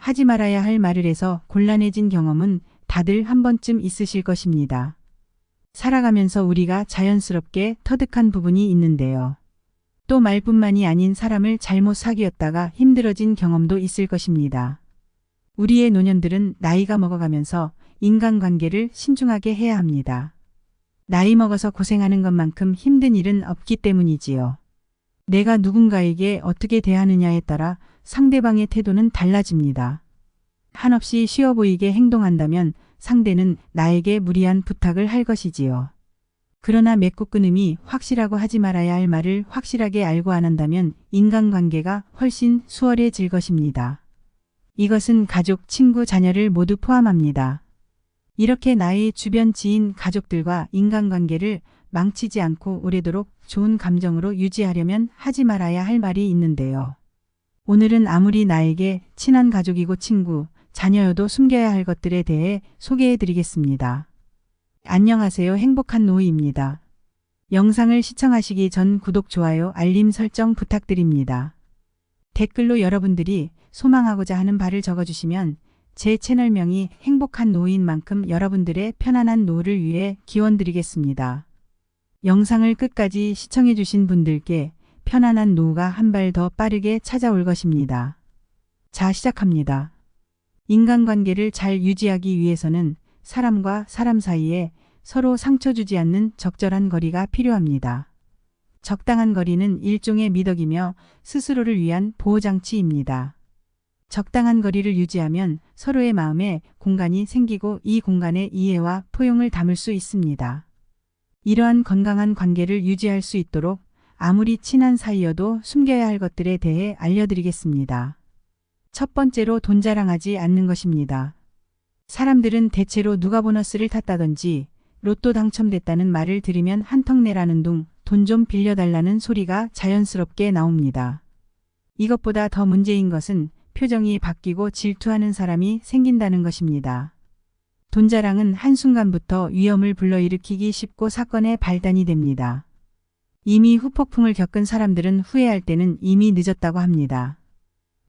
하지 말아야 할 말을 해서 곤란해진 경험은 다들 한 번쯤 있으실 것입니다. 살아가면서 우리가 자연스럽게 터득한 부분이 있는데요. 또 말뿐만이 아닌 사람을 잘못 사귀었다가 힘들어진 경험도 있을 것입니다. 우리의 노년들은 나이가 먹어가면서 인간관계를 신중하게 해야 합니다. 나이 먹어서 고생하는 것만큼 힘든 일은 없기 때문이지요. 내가 누군가에게 어떻게 대하느냐에 따라 상대방의 태도는 달라집니다. 한없이 쉬워 보이게 행동한다면 상대는 나에게 무리한 부탁을 할 것이지요. 그러나 맺고 끊음이 확실하고 하지 말아야 할 말을 확실하게 알고 안 한다면 인간관계가 훨씬 수월해질 것입니다. 이것은 가족, 친구, 자녀를 모두 포함합니다. 이렇게 나의 주변 지인, 가족들과 인간관계를 망치지 않고 오래도록 좋은 감정으로 유지하려면 하지 말아야 할 말이 있는데요. 오늘은 아무리 나에게 친한 가족이고 친구, 자녀여도 숨겨야 할 것들에 대해 소개해 드리겠습니다. 안녕하세요. 행복한 노후입니다. 영상을 시청하시기 전 구독, 좋아요, 알림 설정 부탁드립니다. 댓글로 여러분들이 소망하고자 하는 바를 적어주시면 제 채널명이 행복한 노후인 만큼 여러분들의 편안한 노후를 위해 기원드리겠습니다. 영상을 끝까지 시청해 주신 분들께 편안한 노후가 한 발 더 빠르게 찾아올 것입니다. 자, 시작합니다. 인간관계를 잘 유지하기 위해서는 사람과 사람 사이에 서로 상처 주지 않는 적절한 거리가 필요합니다. 적당한 거리는 일종의 미덕이며 스스로를 위한 보호장치입니다. 적당한 거리를 유지하면 서로의 마음에 공간이 생기고 이 공간에 이해와 포용을 담을 수 있습니다. 이러한 건강한 관계를 유지할 수 있도록 아무리 친한 사이여도 숨겨야 할 것들에 대해 알려드리겠습니다. 첫 번째로 돈 자랑하지 않는 것입니다. 사람들은 대체로 누가 보너스를 탔다든지 로또 당첨됐다는 말을 들으면 한턱 내라는 둥 돈 좀 빌려달라는 소리가 자연스럽게 나옵니다. 이것보다 더 문제인 것은 표정이 바뀌고 질투하는 사람이 생긴다는 것입니다. 돈 자랑은 한순간부터 위험을 불러일으키기 쉽고 사건의 발단이 됩니다. 이미 후폭풍을 겪은 사람들은 후회할 때는 이미 늦었다고 합니다.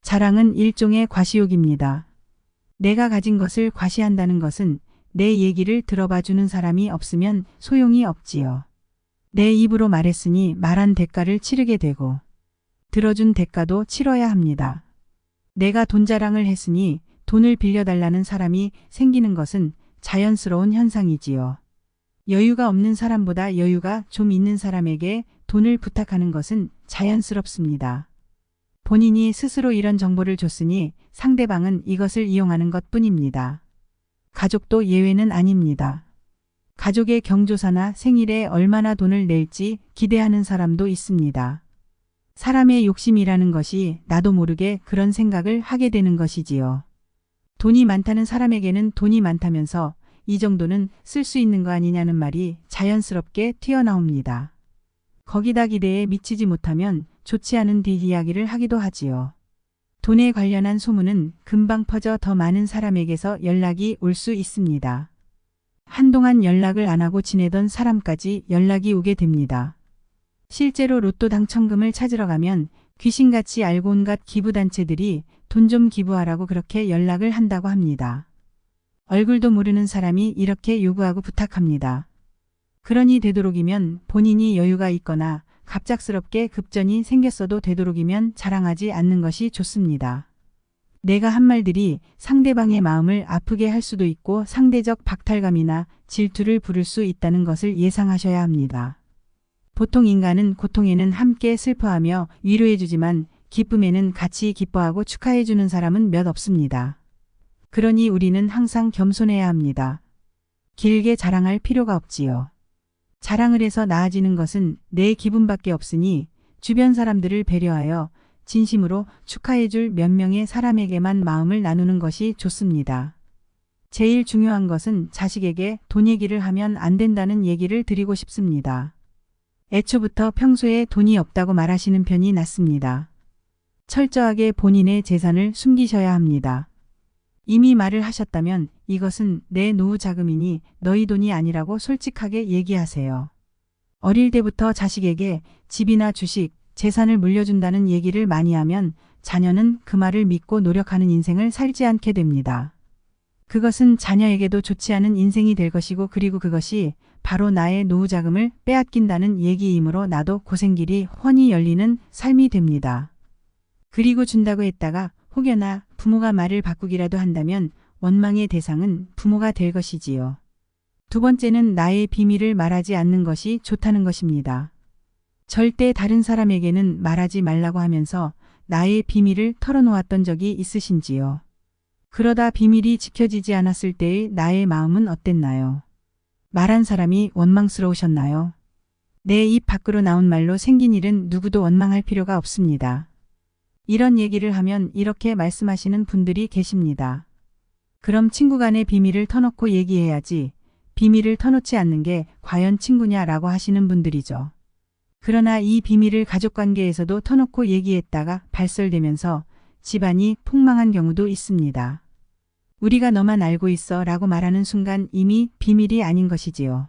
자랑은 일종의 과시욕입니다. 내가 가진 것을 과시한다는 것은 내 얘기를 들어봐 주는 사람이 없으면 소용이 없지요. 내 입으로 말했으니 말한 대가를 치르게 되고 들어준 대가도 치러야 합니다. 내가 돈 자랑을 했으니 돈을 빌려달라는 사람이 생기는 것은 자연스러운 현상이지요. 여유가 없는 사람보다 여유가 좀 있는 사람에게 돈을 부탁하는 것은 자연스럽습니다. 본인이 스스로 이런 정보를 줬으니 상대방은 이것을 이용하는 것뿐입니다. 가족도 예외는 아닙니다. 가족의 경조사나 생일에 얼마나 돈을 낼지 기대하는 사람도 있습니다. 사람의 욕심이라는 것이 나도 모르게 그런 생각을 하게 되는 것이지요. 돈이 많다는 사람에게는 돈이 많다면서 이 정도는 쓸 수 있는 거 아니냐는 말이 자연스럽게 튀어나옵니다. 거기다 기대에 미치지 못하면 좋지 않은 뒷이야기를 하기도 하지요. 돈에 관련한 소문은 금방 퍼져 더 많은 사람에게서 연락이 올 수 있습니다. 한동안 연락을 안 하고 지내던 사람까지 연락이 오게 됩니다. 실제로 로또 당첨금을 찾으러 가면 귀신같이 알고 온갖 기부단체들이 돈 좀 기부하라고 그렇게 연락을 한다고 합니다. 얼굴도 모르는 사람이 이렇게 요구하고 부탁합니다. 그러니 되도록이면 본인이 여유가 있거나 갑작스럽게 급전이 생겼어도 되도록이면 자랑하지 않는 것이 좋습니다. 내가 한 말들이 상대방의 마음을 아프게 할 수도 있고 상대적 박탈감이나 질투를 부를 수 있다는 것을 예상하셔야 합니다. 보통 인간은 고통에는 함께 슬퍼하며 위로해주지만 기쁨에는 같이 기뻐하고 축하해주는 사람은 몇 없습니다. 그러니 우리는 항상 겸손해야 합니다. 길게 자랑할 필요가 없지요. 자랑을 해서 나아지는 것은 내 기분밖에 없으니 주변 사람들을 배려하여 진심으로 축하해줄 몇 명의 사람에게만 마음을 나누는 것이 좋습니다. 제일 중요한 것은 자식에게 돈 얘기를 하면 안 된다는 얘기를 드리고 싶습니다. 애초부터 평소에 돈이 없다고 말하시는 편이 낫습니다. 철저하게 본인의 재산을 숨기셔야 합니다. 이미 말을 하셨다면 이것은 내 노후 자금이니 너희 돈이 아니라고 솔직하게 얘기하세요. 어릴 때부터 자식에게 집이나 주식, 재산을 물려준다는 얘기를 많이 하면 자녀는 그 말을 믿고 노력하는 인생을 살지 않게 됩니다. 그것은 자녀에게도 좋지 않은 인생이 될 것이고 그리고 그것이 바로 나의 노후 자금을 빼앗긴다는 얘기이므로 나도 고생길이 훤히 열리는 삶이 됩니다. 그리고 준다고 했다가 혹여나 부모가 말을 바꾸기라도 한다면 원망의 대상은 부모가 될 것이지요. 두 번째는 나의 비밀을 말하지 않는 것이 좋다는 것입니다. 절대 다른 사람에게는 말하지 말라고 하면서 나의 비밀을 털어놓았던 적이 있으신지요? 그러다 비밀이 지켜지지 않았을 때의 나의 마음은 어땠나요? 말한 사람이 원망스러우셨나요? 내 입 밖으로 나온 말로 생긴 일은 누구도 원망할 필요가 없습니다. 이런 얘기를 하면 이렇게 말씀하시는 분들이 계십니다. 그럼 친구 간의 비밀을 터놓고 얘기해야지. 비밀을 터놓지 않는 게 과연 친구냐라고 하시는 분들이죠. 그러나 이 비밀을 가족관계에서도 터놓고 얘기했다가 발설되면서 집안이 폭망한 경우도 있습니다. 우리가 너만 알고 있어 라고 말하는 순간 이미 비밀이 아닌 것이지요.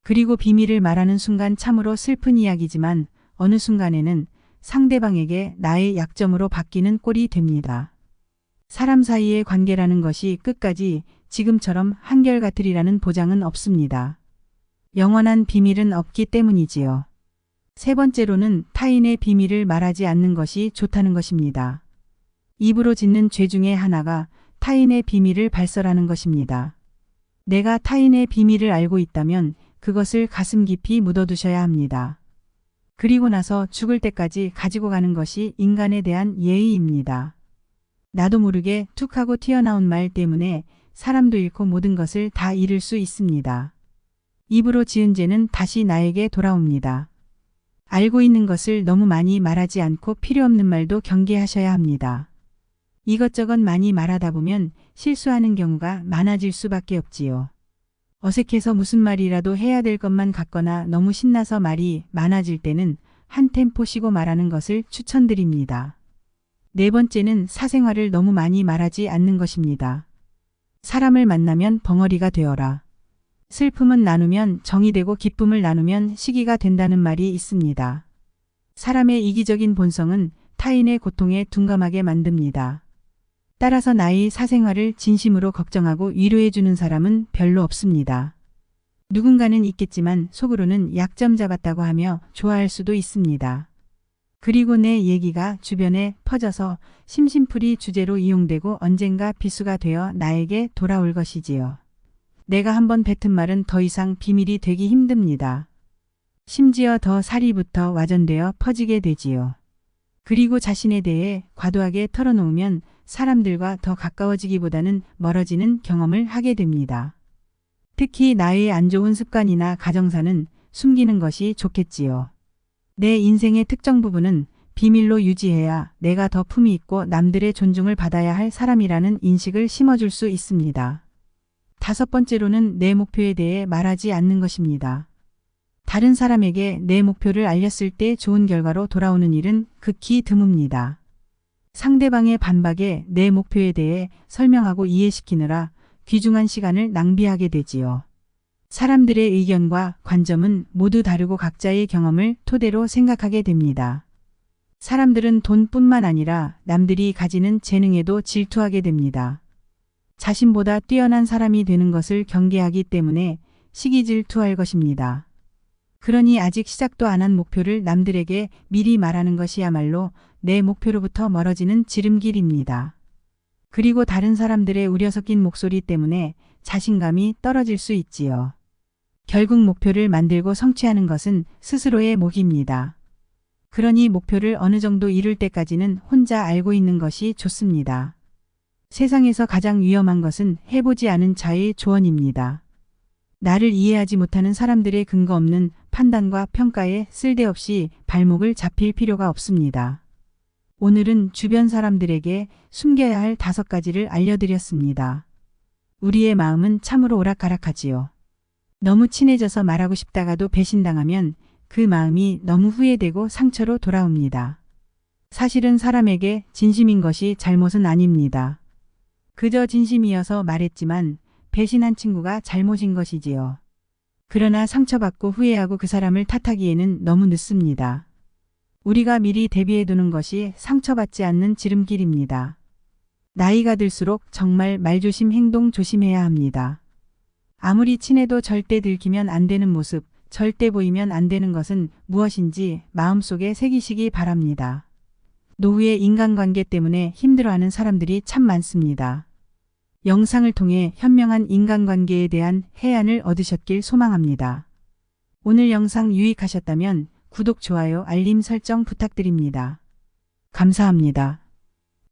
그리고 비밀을 말하는 순간 참으로 슬픈 이야기지만 어느 순간에는 상대방에게 나의 약점으로 바뀌는 꼴이 됩니다. 사람 사이의 관계라는 것이 끝까지 지금처럼 한결같으리라는 보장은 없습니다. 영원한 비밀은 없기 때문이지요. 세 번째로는 타인의 비밀을 말하지 않는 것이 좋다는 것입니다. 입으로 짓는 죄 중에 하나가 타인의 비밀을 발설하는 것입니다. 내가 타인의 비밀을 알고 있다면 그것을 가슴 깊이 묻어두셔야 합니다. 그리고 나서 죽을 때까지 가지고 가는 것이 인간에 대한 예의입니다. 나도 모르게 툭 하고 튀어나온 말 때문에 사람도 잃고 모든 것을 다 잃을 수 있습니다. 입으로 지은 죄는 다시 나에게 돌아옵니다. 알고 있는 것을 너무 많이 말하지 않고 필요 없는 말도 경계하셔야 합니다. 이것저것 많이 말하다 보면 실수하는 경우가 많아질 수밖에 없지요. 어색해서 무슨 말이라도 해야 될 것만 같거나 너무 신나서 말이 많아질 때는 한 템포 쉬고 말하는 것을 추천드립니다. 네 번째는 사생활을 너무 많이 말하지 않는 것입니다. 사람을 만나면 벙어리가 되어라. 슬픔은 나누면 정이 되고 기쁨을 나누면 시기가 된다는 말이 있습니다. 사람의 이기적인 본성은 타인의 고통에 둔감하게 만듭니다. 따라서 나의 사생활을 진심으로 걱정하고 위로해주는 사람은 별로 없습니다. 누군가는 있겠지만 속으로는 약점 잡았다고 하며 좋아할 수도 있습니다. 그리고 내 얘기가 주변에 퍼져서 심심풀이 주제로 이용되고 언젠가 비수가 되어 나에게 돌아올 것이지요. 내가 한번 뱉은 말은 더 이상 비밀이 되기 힘듭니다. 심지어 더 살이 붙어 와전되어 퍼지게 되지요. 그리고 자신에 대해 과도하게 털어놓으면 사람들과 더 가까워지기보다는 멀어지는 경험을 하게 됩니다. 특히 나의 안 좋은 습관이나 가정사는 숨기는 것이 좋겠지요. 내 인생의 특정 부분은 비밀로 유지해야 내가 더 품위 있고 남들의 존중을 받아야 할 사람이라는 인식을 심어줄 수 있습니다. 다섯 번째로는 내 목표에 대해 말하지 않는 것입니다. 다른 사람에게 내 목표를 알렸을 때 좋은 결과로 돌아오는 일은 극히 드뭅니다. 상대방의 반박에 내 목표에 대해 설명하고 이해시키느라 귀중한 시간을 낭비하게 되지요. 사람들의 의견과 관점은 모두 다르고 각자의 경험을 토대로 생각하게 됩니다. 사람들은 돈뿐만 아니라 남들이 가지는 재능에도 질투하게 됩니다. 자신보다 뛰어난 사람이 되는 것을 경계하기 때문에 시기질투할 것입니다. 그러니 아직 시작도 안 한 목표를 남들에게 미리 말하는 것이야말로 내 목표로부터 멀어지는 지름길입니다. 그리고 다른 사람들의 우려 섞인 목소리 때문에 자신감이 떨어질 수 있지요. 결국 목표를 만들고 성취하는 것은 스스로의 몫입니다. 그러니 목표를 어느 정도 이룰 때까지는 혼자 알고 있는 것이 좋습니다. 세상에서 가장 위험한 것은 해보지 않은 자의 조언입니다. 나를 이해하지 못하는 사람들의 근거 없는 판단과 평가에 쓸데없이 발목을 잡힐 필요가 없습니다. 오늘은 주변 사람들에게 숨겨야 할 5가지를 알려드렸습니다. 우리의 마음은 참으로 오락가락하지요. 너무 친해져서 말하고 싶다가도 배신당하면 그 마음이 너무 후회되고 상처로 돌아옵니다. 사실은 사람에게 진심인 것이 잘못은 아닙니다. 그저 진심이어서 말했지만 배신한 친구가 잘못인 것이지요. 그러나 상처받고 후회하고 그 사람을 탓하기에는 너무 늦습니다. 우리가 미리 대비해두는 것이 상처받지 않는 지름길입니다. 나이가 들수록 정말 말조심 행동 조심해야 합니다. 아무리 친해도 절대 들키면 안 되는 모습, 절대 보이면 안 되는 것은 무엇인지 마음속에 새기시기 바랍니다. 노후의 인간관계 때문에 힘들어하는 사람들이 참 많습니다. 영상을 통해 현명한 인간관계에 대한 해안을 얻으셨길 소망합니다. 오늘 영상 유익하셨다면 구독, 좋아요, 알림 설정 부탁드립니다. 감사합니다.